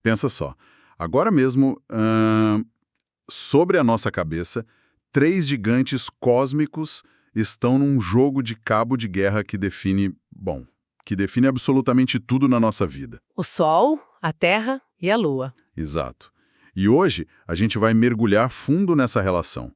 Pensa só. Agora mesmo, sobre a nossa cabeça, 3 gigantes cósmicos estão num jogo de cabo de guerra que define, bom, que define absolutamente tudo na nossa vida. O Sol, a Terra e a Lua. Exato. E hoje a gente vai mergulhar fundo nessa relação.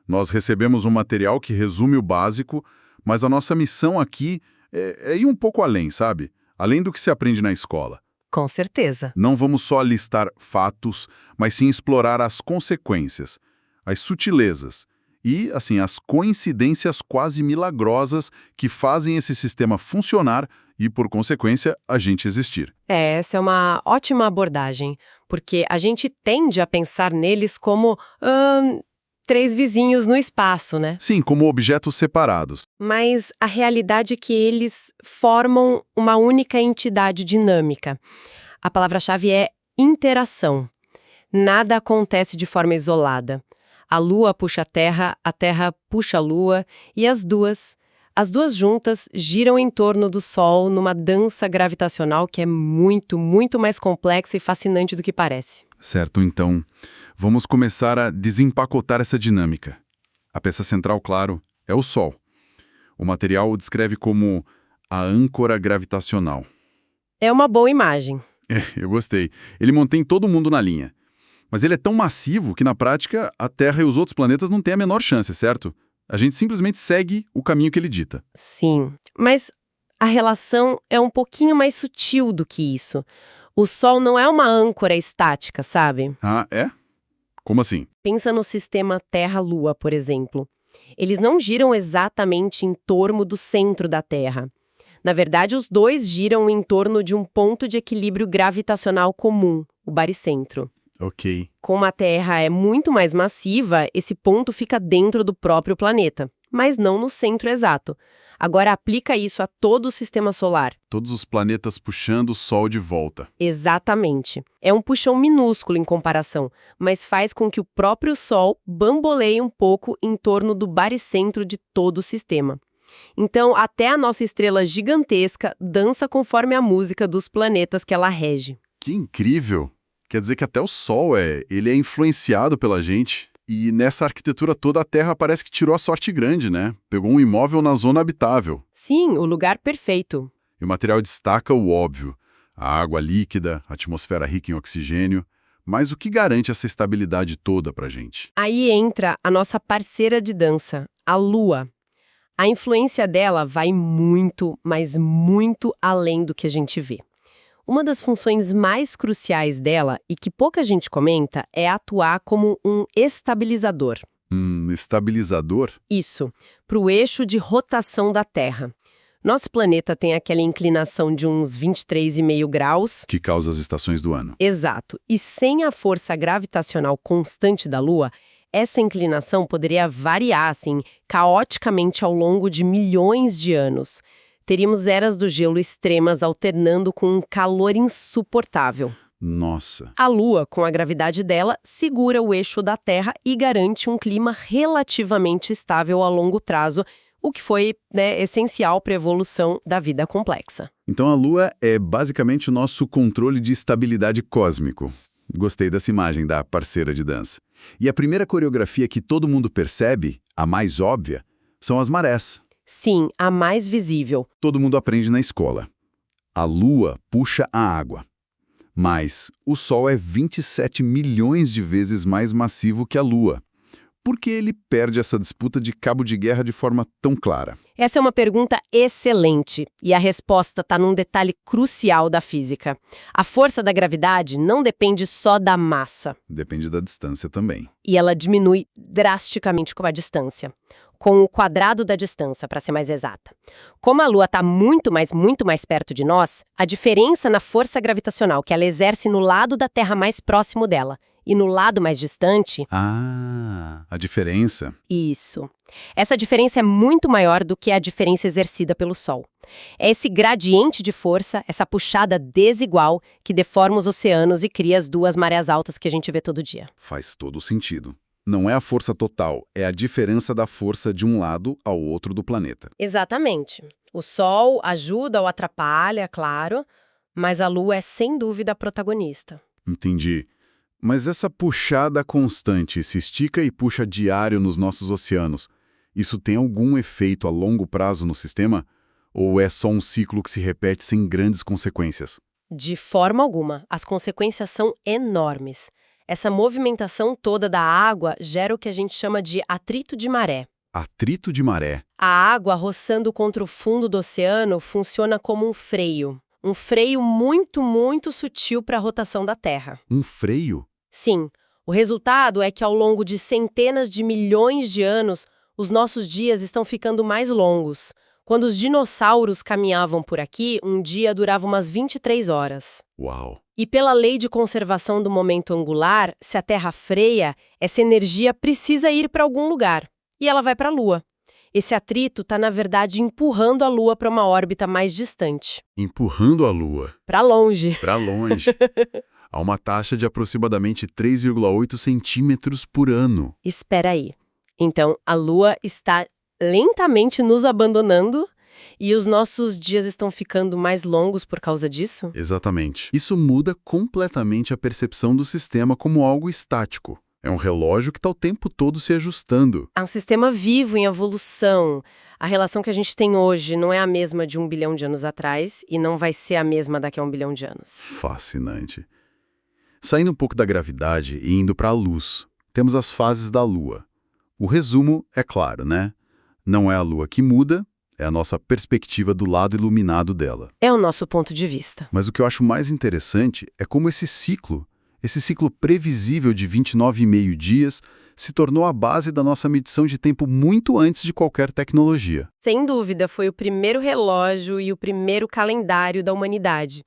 Nós recebemos um material que resume o básico, mas a nossa missão aqui é ir um pouco além, sabe? Além do que se aprende na escola. Com certeza. Não vamos só listar fatos, mas sim explorar as consequências, as sutilezas e, assim, as coincidências quase milagrosas que fazem esse sistema funcionar e, por consequência, a gente existir. Essa é uma ótima abordagem, porque a gente tende a pensar neles como 3 vizinhos no espaço, né? Sim, como objetos separados. Mas a realidade é que eles formam uma única entidade dinâmica. A palavra-chave é interação. Nada acontece de forma isolada. A Lua puxa a Terra puxa a Lua, e as duas juntas giram em torno do Sol numa dança gravitacional que é muito, muito mais complexa e fascinante do que parece. Certo, então, vamos começar a desempacotar essa dinâmica. A peça central, claro, é o Sol. O material o descreve como a âncora gravitacional. É uma boa imagem. Eu gostei. Ele mantém todo mundo na linha. Mas ele é tão massivo que, na prática, a Terra e os outros planetas não têm a menor chance, certo? A gente simplesmente segue o caminho que ele dita. Sim, mas a relação é um pouquinho mais sutil do que isso. O Sol não é uma âncora estática, sabe? Ah, é? Como assim? Pensa no sistema Terra-Lua, por exemplo. Eles não giram exatamente em torno do centro da Terra. Na verdade, os dois giram em torno de um ponto de equilíbrio gravitacional comum, o baricentro. Ok. Como a Terra é muito mais massiva, esse ponto fica dentro do próprio planeta, mas não no centro exato. Agora aplica isso a todo o sistema solar. Todos os planetas puxando o Sol de volta. Exatamente. É um puxão minúsculo em comparação, mas faz com que o próprio Sol bamboleie um pouco em torno do baricentro de todo o sistema. Então, até a nossa estrela gigantesca dança conforme a música dos planetas que ela rege. Que incrível! Quer dizer que até o Sol ele é influenciado pela gente. E nessa arquitetura toda a Terra parece que tirou a sorte grande, né? Pegou um imóvel na zona habitável. Sim, o lugar perfeito. E o material destaca o óbvio. A água líquida, a atmosfera rica em oxigênio. Mas o que garante essa estabilidade toda pra gente? Aí entra a nossa parceira de dança, a Lua. A influência dela vai muito, mas muito além do que a gente vê. Uma das funções mais cruciais dela, e que pouca gente comenta, é atuar como um estabilizador. Estabilizador? Isso, para o eixo de rotação da Terra. Nosso planeta tem aquela inclinação de uns 23,5 graus. Que causa as estações do ano. Exato. E sem a força gravitacional constante da Lua, essa inclinação poderia variar, assim, caoticamente ao longo de milhões de anos. Teríamos eras do gelo extremas alternando com um calor insuportável. Nossa. A Lua, com a gravidade dela, segura o eixo da Terra e garante um clima relativamente estável a longo prazo, o que foi, essencial para a evolução da vida complexa. Então a Lua é basicamente o nosso controle de estabilidade cósmico. Gostei dessa imagem da parceira de dança. E a primeira coreografia que todo mundo percebe, a mais óbvia, são as marés. Sim, a mais visível. Todo mundo aprende na escola. A Lua puxa a água. Mas o Sol é 27 milhões de vezes mais massivo que a Lua. Por que ele perde essa disputa de cabo de guerra de forma tão clara? Essa é uma pergunta excelente, e a resposta está num detalhe crucial da física. A força da gravidade não depende só da massa. Depende da distância também. E ela diminui drasticamente com a distância. Com o quadrado da distância, para ser mais exata. Como a Lua está muito mais perto de nós, a diferença na força gravitacional que ela exerce no lado da Terra mais próximo dela e no lado mais distante... Ah, a diferença. Isso. Essa diferença é muito maior do que a diferença exercida pelo Sol. É esse gradiente de força, essa puxada desigual, que deforma os oceanos e cria as 2 marés altas que a gente vê todo dia. Faz todo sentido. Não é a força total, é a diferença da força de um lado ao outro do planeta. Exatamente. O Sol ajuda ou atrapalha, claro, mas a Lua é sem dúvida a protagonista. Entendi. Mas essa puxada constante, se estica e puxa diário nos nossos oceanos, isso tem algum efeito a longo prazo no sistema? Ou é só um ciclo que se repete sem grandes consequências? De forma alguma, as consequências são enormes. Essa movimentação toda da água gera o que a gente chama de atrito de maré. Atrito de maré. A água roçando contra o fundo do oceano funciona como um freio. Um freio muito, muito sutil para a rotação da Terra. Um freio? Sim, o resultado é que ao longo de centenas de milhões de anos, os nossos dias estão ficando mais longos. Quando os dinossauros caminhavam por aqui, um dia durava umas 23 horas. Uau! E pela lei de conservação do momento angular, se a Terra freia, essa energia precisa ir para algum lugar. E ela vai para a Lua. Esse atrito está, na verdade, empurrando a Lua para uma órbita mais distante. Empurrando a Lua. Para longe. Para longe. A uma taxa de aproximadamente 3,8 centímetros por ano. Espera aí. Então, a Lua está lentamente nos abandonando e os nossos dias estão ficando mais longos por causa disso? Exatamente. Isso muda completamente a percepção do sistema como algo estático. É um relógio que está o tempo todo se ajustando. É um sistema vivo em evolução. A relação que a gente tem hoje não é a mesma de 1 bilhão de anos atrás e não vai ser a mesma daqui a 1 bilhão de anos. Fascinante. Saindo um pouco da gravidade e indo para a luz, temos as fases da Lua. O resumo é claro, né? Não é a Lua que muda, é a nossa perspectiva do lado iluminado dela. É o nosso ponto de vista. Mas o que eu acho mais interessante é como esse ciclo previsível de 29,5 dias, se tornou a base da nossa medição de tempo muito antes de qualquer tecnologia. Sem dúvida, foi o primeiro relógio e o primeiro calendário da humanidade.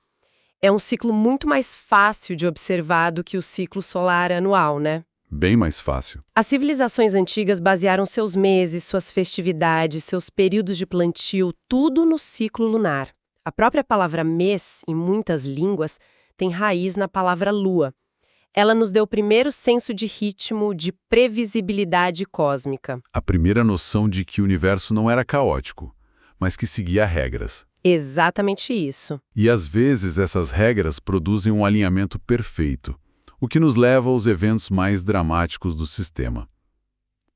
É um ciclo muito mais fácil de observar do que o ciclo solar anual, né? Bem mais fácil. As civilizações antigas basearam seus meses, suas festividades, seus períodos de plantio, tudo no ciclo lunar. A própria palavra mês, em muitas línguas, tem raiz na palavra lua. Ela nos deu o primeiro senso de ritmo, de previsibilidade cósmica. A primeira noção de que o universo não era caótico, mas que seguia regras. Exatamente isso. E às vezes essas regras produzem um alinhamento perfeito, o que nos leva aos eventos mais dramáticos do sistema.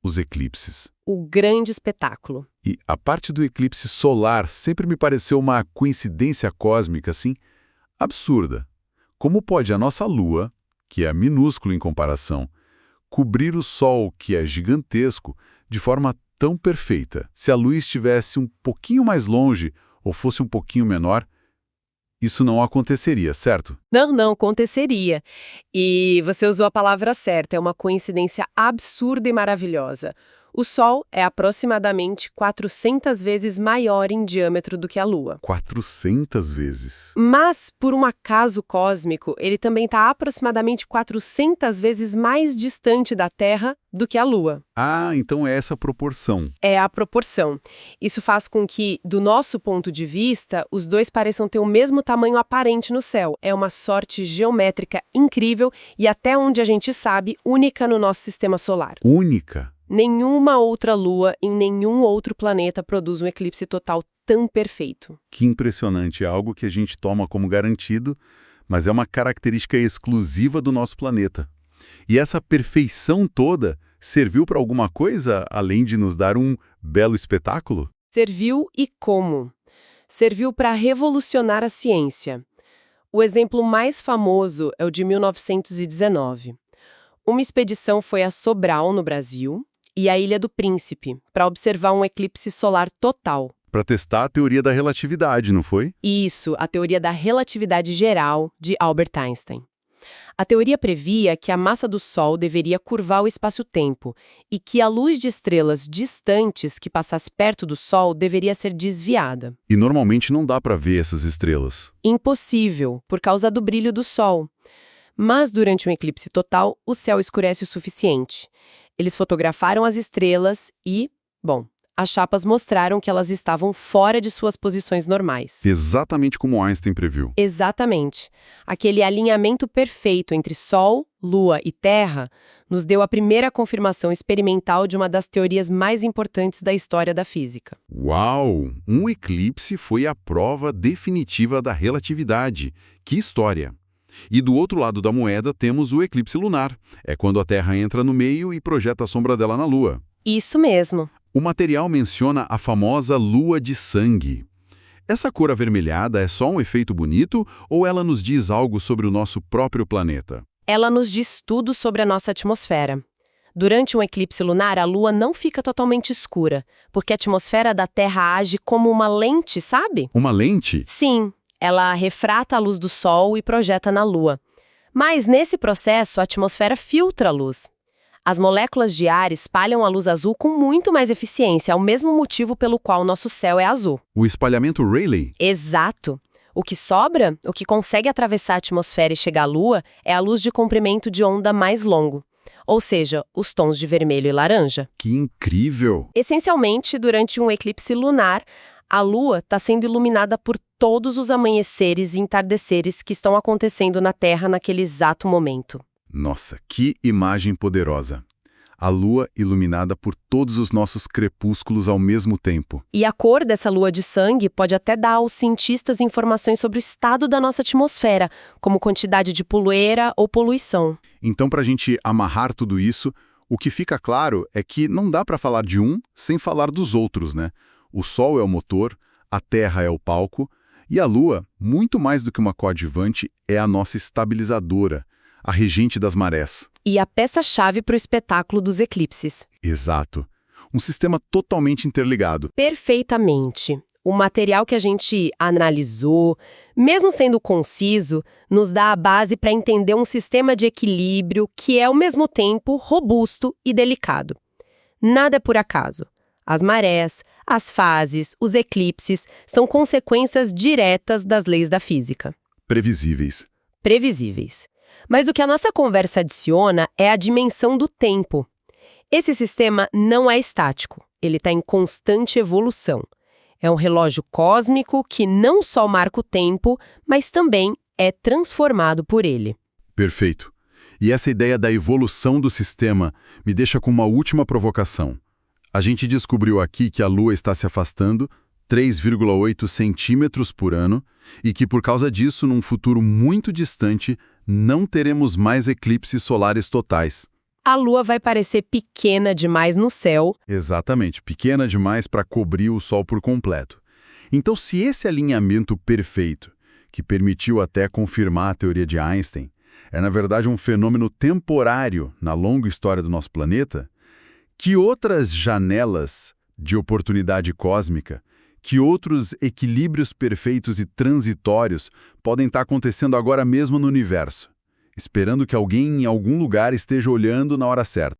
Os eclipses. O grande espetáculo. E a parte do eclipse solar sempre me pareceu uma coincidência cósmica, assim, absurda. Como pode a nossa Lua, que é minúsculo em comparação, cobrir o Sol, que é gigantesco, de forma tão perfeita? Se a luz estivesse um pouquinho mais longe ou fosse um pouquinho menor, isso não aconteceria, certo? Não aconteceria. E você usou a palavra certa, é uma coincidência absurda e maravilhosa. O Sol é aproximadamente 400 vezes maior em diâmetro do que a Lua. 400 vezes. Mas, por um acaso cósmico, ele também está aproximadamente 400 vezes mais distante da Terra do que a Lua. Ah, então é essa proporção. É a proporção. Isso faz com que, do nosso ponto de vista, os dois pareçam ter o mesmo tamanho aparente no céu. É uma sorte geométrica incrível e, até onde a gente sabe, única no nosso sistema solar. Única? Nenhuma outra lua em nenhum outro planeta produz um eclipse total tão perfeito. Que impressionante, é algo que a gente toma como garantido, mas é uma característica exclusiva do nosso planeta. E essa perfeição toda serviu para alguma coisa, além de nos dar um belo espetáculo? Serviu e como? Serviu para revolucionar a ciência. O exemplo mais famoso é o de 1919. Uma expedição foi a Sobral, no Brasil, e a Ilha do Príncipe, para observar um eclipse solar total. Para testar a teoria da relatividade, não foi? Isso, a teoria da relatividade geral de Albert Einstein. A teoria previa que a massa do Sol deveria curvar o espaço-tempo e que a luz de estrelas distantes que passasse perto do Sol deveria ser desviada. E normalmente não dá para ver essas estrelas. Impossível, por causa do brilho do Sol. Mas durante um eclipse total, o céu escurece o suficiente. Eles fotografaram as estrelas e, as chapas mostraram que elas estavam fora de suas posições normais. Exatamente como Einstein previu. Exatamente. Aquele alinhamento perfeito entre Sol, Lua e Terra nos deu a primeira confirmação experimental de uma das teorias mais importantes da história da física. Uau! Um eclipse foi a prova definitiva da relatividade. Que história! E do outro lado da moeda temos o eclipse lunar. É quando a Terra entra no meio e projeta a sombra dela na Lua. Isso mesmo. O material menciona a famosa lua de sangue. Essa cor avermelhada é só um efeito bonito ou ela nos diz algo sobre o nosso próprio planeta? Ela nos diz tudo sobre a nossa atmosfera. Durante um eclipse lunar, a Lua não fica totalmente escura, porque a atmosfera da Terra age como uma lente, sabe? Uma lente? Sim, ela refrata a luz do Sol e projeta na Lua. Mas, nesse processo, a atmosfera filtra a luz. As moléculas de ar espalham a luz azul com muito mais eficiência, é o mesmo motivo pelo qual nosso céu é azul. O espalhamento Rayleigh? Exato. O que sobra, o que consegue atravessar a atmosfera e chegar à Lua, é a luz de comprimento de onda mais longo. Ou seja, os tons de vermelho e laranja. Que incrível! Essencialmente, durante um eclipse lunar, a Lua está sendo iluminada por todos os amanheceres e entardeceres que estão acontecendo na Terra naquele exato momento. Nossa, que imagem poderosa! A Lua iluminada por todos os nossos crepúsculos ao mesmo tempo. E a cor dessa lua de sangue pode até dar aos cientistas informações sobre o estado da nossa atmosfera, como quantidade de poeira ou poluição. Então, para a gente amarrar tudo isso, o que fica claro é que não dá para falar de um sem falar dos outros, né? O Sol é o motor, a Terra é o palco, e a Lua, muito mais do que uma coadjuvante, é a nossa estabilizadora, a regente das marés. E a peça-chave para o espetáculo dos eclipses. Exato. Um sistema totalmente interligado. Perfeitamente. O material que a gente analisou, mesmo sendo conciso, nos dá a base para entender um sistema de equilíbrio que é, ao mesmo tempo, robusto e delicado. Nada é por acaso. As marés, as fases, os eclipses são consequências diretas das leis da física. Previsíveis. Previsíveis. Mas o que a nossa conversa adiciona é a dimensão do tempo. Esse sistema não é estático, ele está em constante evolução. É um relógio cósmico que não só marca o tempo, mas também é transformado por ele. Perfeito. E essa ideia da evolução do sistema me deixa com uma última provocação. A gente descobriu aqui que a Lua está se afastando 3,8 centímetros por ano e que, por causa disso, num futuro muito distante, não teremos mais eclipses solares totais. A Lua vai parecer pequena demais no céu. Exatamente, pequena demais para cobrir o Sol por completo. Então, se esse alinhamento perfeito, que permitiu até confirmar a teoria de Einstein, é na verdade um fenômeno temporário na longa história do nosso planeta, que outras janelas de oportunidade cósmica, que outros equilíbrios perfeitos e transitórios podem estar acontecendo agora mesmo no universo, esperando que alguém em algum lugar esteja olhando na hora certa?